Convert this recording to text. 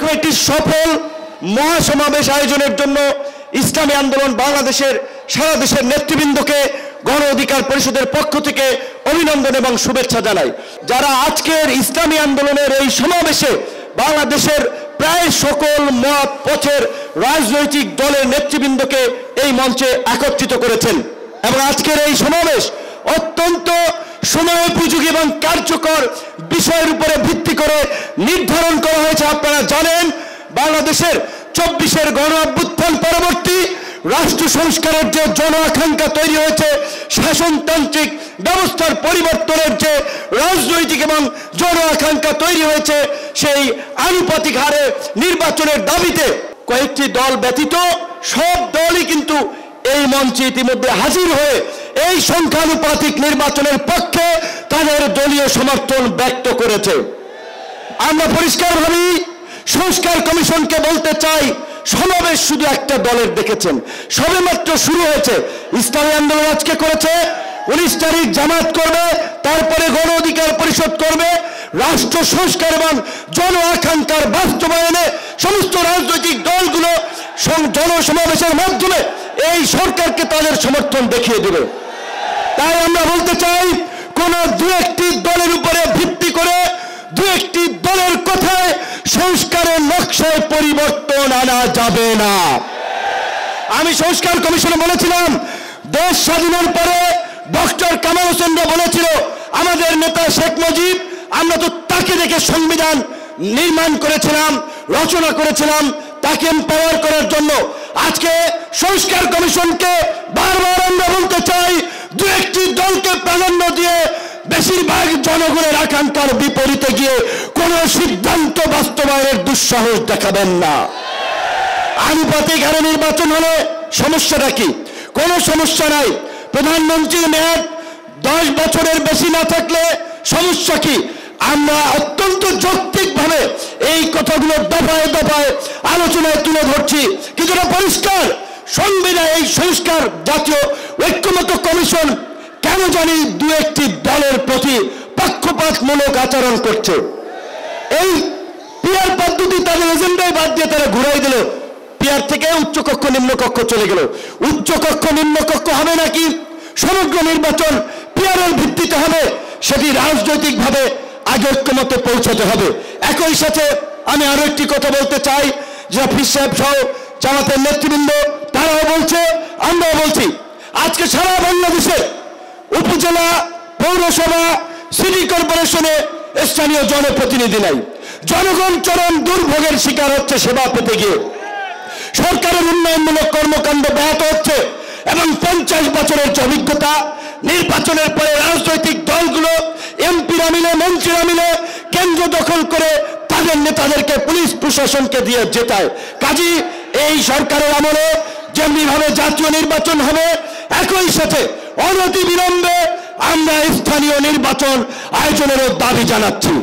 এরকম একটি সফল মহাসমাবেশ আয়োজনের জন্য ইসলামী আন্দোলন বাংলাদেশের সারা দেশের নেতৃবৃন্দকে গণ অধিকার পরিষদের পক্ষ থেকে অভিনন্দন এবং শুভেচ্ছা জানাই। যারা আজকের ইসলামী আন্দোলনের এই সমাবেশে বাংলাদেশের প্রায় সকল মত পথের রাজনৈতিক দলের নেতৃবৃন্দকে এই মঞ্চে একত্রিত করেছেন এবং আজকের এই সমাবেশ অত্যন্ত সময়োপযোগী এবং কার্যকর বিষয়ের উপরে ভিত্তি করে নির্ধারণ করা হয়েছে। আপনারা জানেন বাংলাদেশের 24-এর গণ অভ্যুত্থান পরবর্তী রাষ্ট্র সংস্কারের যে জন আকাঙ্ক্ষা তৈরি হয়েছে, শাসনতান্ত্রিক ব্যবস্থার পরিবর্তনের যে রাজনৈতিক এবং জন আকাঙ্ক্ষা তৈরি হয়েছে, সেই আনুপাতিক হারে নির্বাচনের দাবিতে কয়েকটি দল ব্যতীত সব দলই কিন্তু এই মঞ্চে ইতিমধ্যে হাজির হয়ে এই সংখ্যানুপাতিক নির্বাচনের পক্ষে তাদের দলীয় সমর্থন ব্যক্ত করেছে। আমরা পরিষ্কারভাবেই সংস্কার কমিশনকে বলতে চাই, সমাবেশ শুধু একটা দলের দেখেছেন, সবেমাত্র শুরু হয়েছে। ইসলামী আন্দোলন আজকে করেছে, 19 তারিখ জামাত করবে, তারপরে গণ অধিকার পরিষদ করবে। রাষ্ট্র সংস্কার এবং জন আকাঙ্ক্ষার বাস্তবায়নে সমস্ত রাজনৈতিক দলগুলো জনসমাবেশের মাধ্যমে এই সরকারকে তাদের সমর্থন দেখিয়ে দেবে। তাই আমরা বলতে চাই, কোন দু একটি দলের উপরে ভিত্তি করে দু একটি দলের কথায় সংস্কারের নকশায় পরিবর্তন আনা যাবে না। আমি সংস্কার কমিশনে বলেছিলাম, দেশ স্বাধীনের পরে ডক্টর কামাল হোসেনরা বলেছিল আমাদের নেতা শেখ মুজিব, আমরা তো তাকে দেখে সংবিধান নির্মাণ করেছিলাম, রচনা করেছিলাম, তাকে এম্পাওয়ার করার জন্য। আজকে সংস্কার কমিশনকে বারবার আমরা বলতে চাই, দু একটি দলকে প্রাধান্য দিয়ে বেশিরভাগ জনগণের আকাঙ্ক্ষার বিপরীতে গিয়ে কোন সিদ্ধান্ত বাস্তবায়নের দুঃসাহস দেখাবেন না। আনুপাতিক হারে নির্বাচন হলে সমস্যাটা কি? কোনো সমস্যা নাই। প্রধানমন্ত্রীর মেয়াদ 10 বছরের বেশি না থাকলে সমস্যা কি? আমরা অত্যন্ত যৌক্তিকভাবে এই কথাগুলো দফায় দফায় আলোচনায় তুলে ধরছি, কিন্তু এটা পরিষ্কার সংবিধান এই সংস্কার জাতীয় ঐক্যমত্য কমিশন কেন জানি দু একটি দলের প্রতি পক্ষপাতমূলক আচরণ করছে। এই পিয়ার পদ্ধতি তাদের এজেন্ডায় বাদ দিয়ে তারা ঘুরাই দিল, পিয়ার থেকে উচ্চকক্ষ নিম্নকক্ষ চলে গেল। উচ্চকক্ষ নিম্নকক্ষ হবে নাকি সমগ্র নির্বাচন পিয়ারের ভিত্তিতে হবে, সেটি রাজনৈতিকভাবে আগে ঐক্যমতে পৌঁছাতে হবে। একই সাথে আমি আরো একটি কথা বলতে চাই, যে হাফিজ সাহেব সহ জামাতের নেতৃবৃন্দ তারাও বলছে, আমরাও বলছি, আজকে সারা বাংলাদেশে উপজেলা, পৌরসভা, সিটি কর্পোরেশনে স্থানীয় জনপ্রতিনিধি নাই। জনগণ চরম দুর্ভোগের শিকার হচ্ছে সেবা পেতে গিয়ে। সরকারের উন্নয়নমূলক কর্মকাণ্ড ব্যাহত হচ্ছে এবং 50 বছরের যে অভিজ্ঞতা, নির্বাচনের পরে রাজনৈতিক দলগুলো এমপিরা মিলে, মন্ত্রীরা মিলে কেন্দ্র দখল করে তাদের নেতাদেরকে পুলিশ প্রশাসনকে দিয়ে জেতায়। কাজী এই সরকারের আমলে যেমনিভাবে জাতীয় নির্বাচন হবে, একই সাথে অনতিবিলম্বে আমরা স্থানীয় নির্বাচন আয়োজনেরও দাবি জানাচ্ছি।